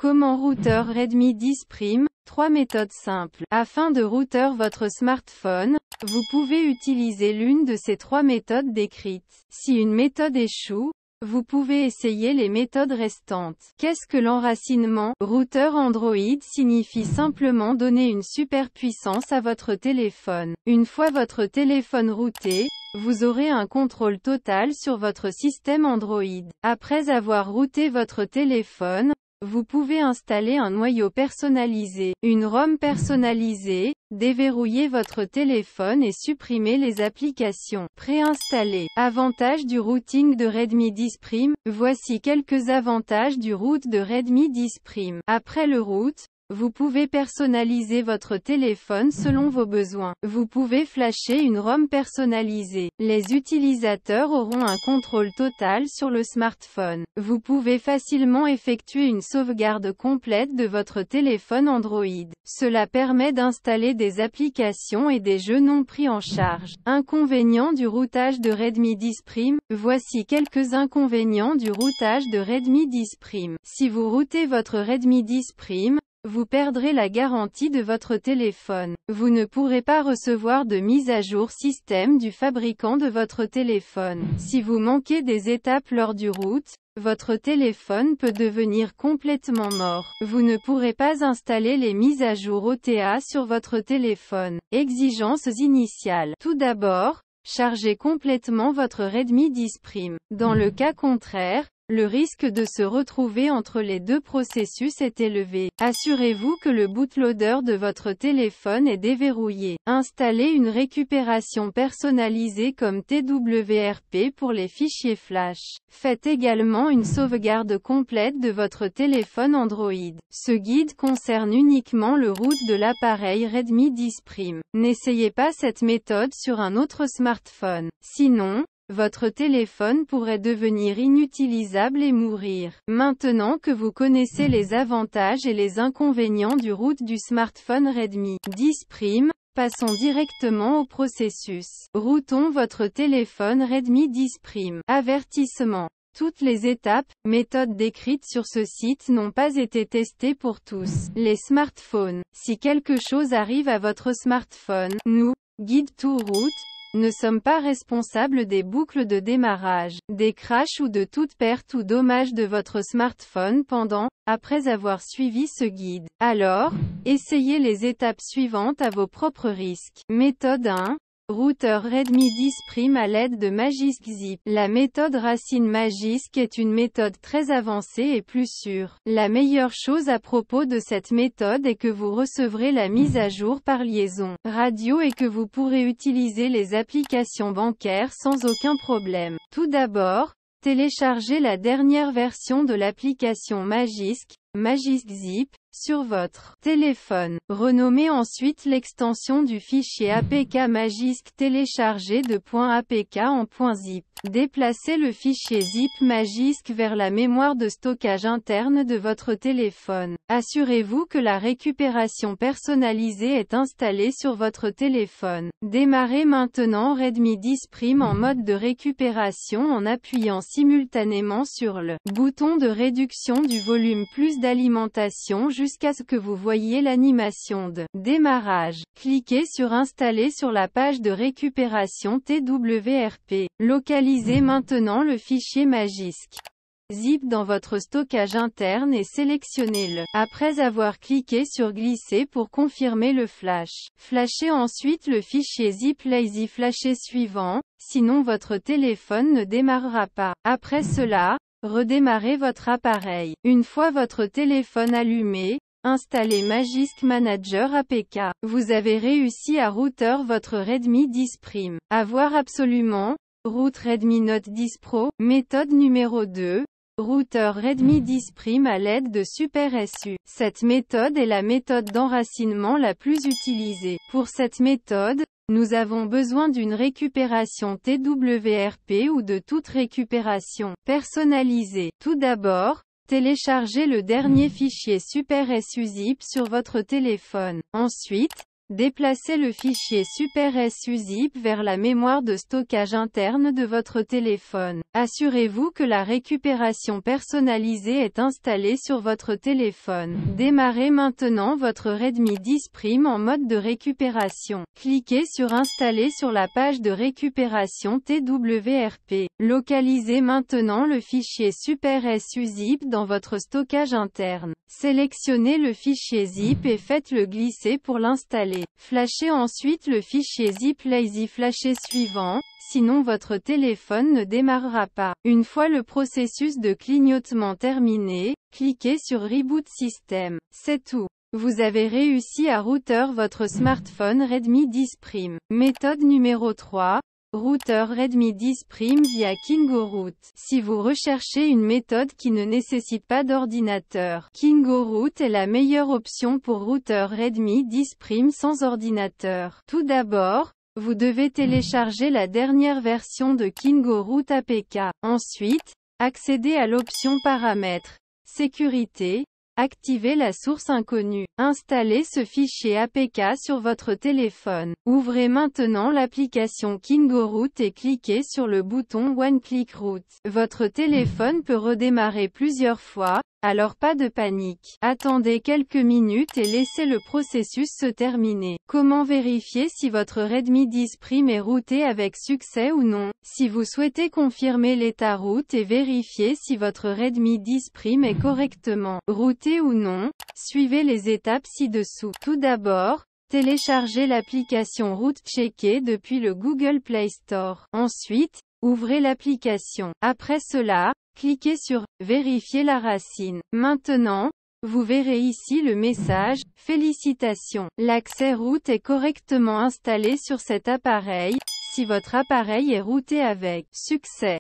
Comment routeur Redmi 10 Prime? 3 méthodes simples. Afin de router votre smartphone, vous pouvez utiliser l'une de ces 3 méthodes décrites. Si une méthode échoue, vous pouvez essayer les méthodes restantes. Qu'est-ce que l'enracinement? Routeur Android signifie simplement donner une superpuissance à votre téléphone. Une fois votre téléphone routé, vous aurez un contrôle total sur votre système Android. Après avoir routé votre téléphone, vous pouvez installer un noyau personnalisé, une ROM personnalisée, déverrouiller votre téléphone et supprimer les applications préinstallées. Avantages du routing de Redmi 10 Prime. Voici quelques avantages du route de Redmi 10 Prime. Après le route, vous pouvez personnaliser votre téléphone selon vos besoins. Vous pouvez flasher une ROM personnalisée. Les utilisateurs auront un contrôle total sur le smartphone. Vous pouvez facilement effectuer une sauvegarde complète de votre téléphone Android. Cela permet d'installer des applications et des jeux non pris en charge. Inconvénients du routage de Redmi 10 Prime. Voici quelques inconvénients du routage de Redmi 10 Prime. Si vous routez votre Redmi 10 Prime, vous perdrez la garantie de votre téléphone. Vous ne pourrez pas recevoir de mise à jour système du fabricant de votre téléphone. Si vous manquez des étapes lors du root, votre téléphone peut devenir complètement mort. Vous ne pourrez pas installer les mises à jour OTA sur votre téléphone. Exigences initiales. Tout d'abord, chargez complètement votre Redmi 10 Prime. Dans le cas contraire, le risque de se retrouver entre les deux processus est élevé. Assurez-vous que le bootloader de votre téléphone est déverrouillé. Installez une récupération personnalisée comme TWRP pour les fichiers flash. Faites également une sauvegarde complète de votre téléphone Android. Ce guide concerne uniquement le root de l'appareil Redmi 10 Prime. N'essayez pas cette méthode sur un autre smartphone. Sinon, votre téléphone pourrait devenir inutilisable et mourir. Maintenant que vous connaissez les avantages et les inconvénients du root du smartphone Redmi 10 Prime, passons directement au processus. Routons votre téléphone Redmi 10 Prime. Avertissement. Toutes les étapes, méthodes décrites sur ce site n'ont pas été testées pour tous les smartphones. Si quelque chose arrive à votre smartphone, nous, Guide to Root, ne sommes pas responsables des boucles de démarrage, des crashs ou de toute perte ou dommage de votre smartphone après avoir suivi ce guide. Alors, essayez les étapes suivantes à vos propres risques. Méthode 1. Routeur Redmi 10 Prime à l'aide de Magisk Zip. La méthode Racine Magisk est une méthode très avancée et plus sûre. La meilleure chose à propos de cette méthode est que vous recevrez la mise à jour par liaison radio et que vous pourrez utiliser les applications bancaires sans aucun problème. Tout d'abord, téléchargez la dernière version de l'application Magisk Zip, sur votre téléphone. Renommez ensuite l'extension du fichier APK Magisk téléchargé de .apk en .zip. Déplacez le fichier zip Magisk vers la mémoire de stockage interne de votre téléphone. Assurez-vous que la récupération personnalisée est installée sur votre téléphone. Démarrez maintenant Redmi 10 Prime en mode de récupération en appuyant simultanément sur le bouton de réduction du volume plus d'alimentation jusqu'à ce que vous voyiez l'animation de démarrage. Cliquez sur Installer sur la page de récupération TWRP. Localisez maintenant le fichier Magisk Zip dans votre stockage interne et sélectionnez-le. Après avoir cliqué sur Glisser pour confirmer le flash, flashez ensuite le fichier Zip Lazy Flasher suivant, sinon votre téléphone ne démarrera pas. Après cela, redémarrez votre appareil. Une fois votre téléphone allumé, installez Magisk Manager APK. Vous avez réussi à router votre Redmi 10 Prime. À voir absolument, route Redmi Note 10 Pro. Méthode numéro 2. Routeur Redmi 10 Prime à l'aide de Super SU. Cette méthode est la méthode d'enracinement la plus utilisée. Pour cette méthode, nous avons besoin d'une récupération TWRP ou de toute récupération personnalisée. Tout d'abord, téléchargez le dernier fichier Super SU Zip sur votre téléphone. Ensuite, Déplacez le fichier Super SU-Zip vers la mémoire de stockage interne de votre téléphone. Assurez-vous que la récupération personnalisée est installée sur votre téléphone. Démarrez maintenant votre Redmi 10 Prime en mode de récupération. Cliquez sur Installer sur la page de récupération TWRP. Localisez maintenant le fichier Super SU-Zip dans votre stockage interne. Sélectionnez le fichier zip et faites-le glisser pour l'installer. Flashez ensuite le fichier zip lazy flasher suivant, sinon votre téléphone ne démarrera pas. Une fois le processus de clignotement terminé, cliquez sur Reboot System. C'est tout. Vous avez réussi à router votre smartphone Redmi 10 Prime. Méthode numéro 3. Routeur Redmi 10 Prime via KingoRoot. Si vous recherchez une méthode qui ne nécessite pas d'ordinateur, KingoRoot est la meilleure option pour routeur Redmi 10 Prime sans ordinateur. Tout d'abord, vous devez télécharger la dernière version de KingoRoot APK. Ensuite, accédez à l'option Paramètres, Sécurité, activez la source inconnue. Installez ce fichier APK sur votre téléphone. Ouvrez maintenant l'application KingoRoot et cliquez sur le bouton One Click Root. Votre téléphone peut redémarrer plusieurs fois, alors pas de panique. Attendez quelques minutes et laissez le processus se terminer. Comment vérifier si votre Redmi 10 Prime est routé avec succès ou non? Si vous souhaitez confirmer l'état root et vérifier si votre Redmi 10 Prime est correctement routé ou non, suivez les étapes ci-dessous. Tout d'abord, téléchargez l'application Root Checker depuis le Google Play Store. Ensuite, ouvrez l'application. Après cela, cliquez sur « Vérifier la racine ». Maintenant, vous verrez ici le message « Félicitations, l'accès root est correctement installé sur cet appareil ». Si votre appareil est routé avec succès,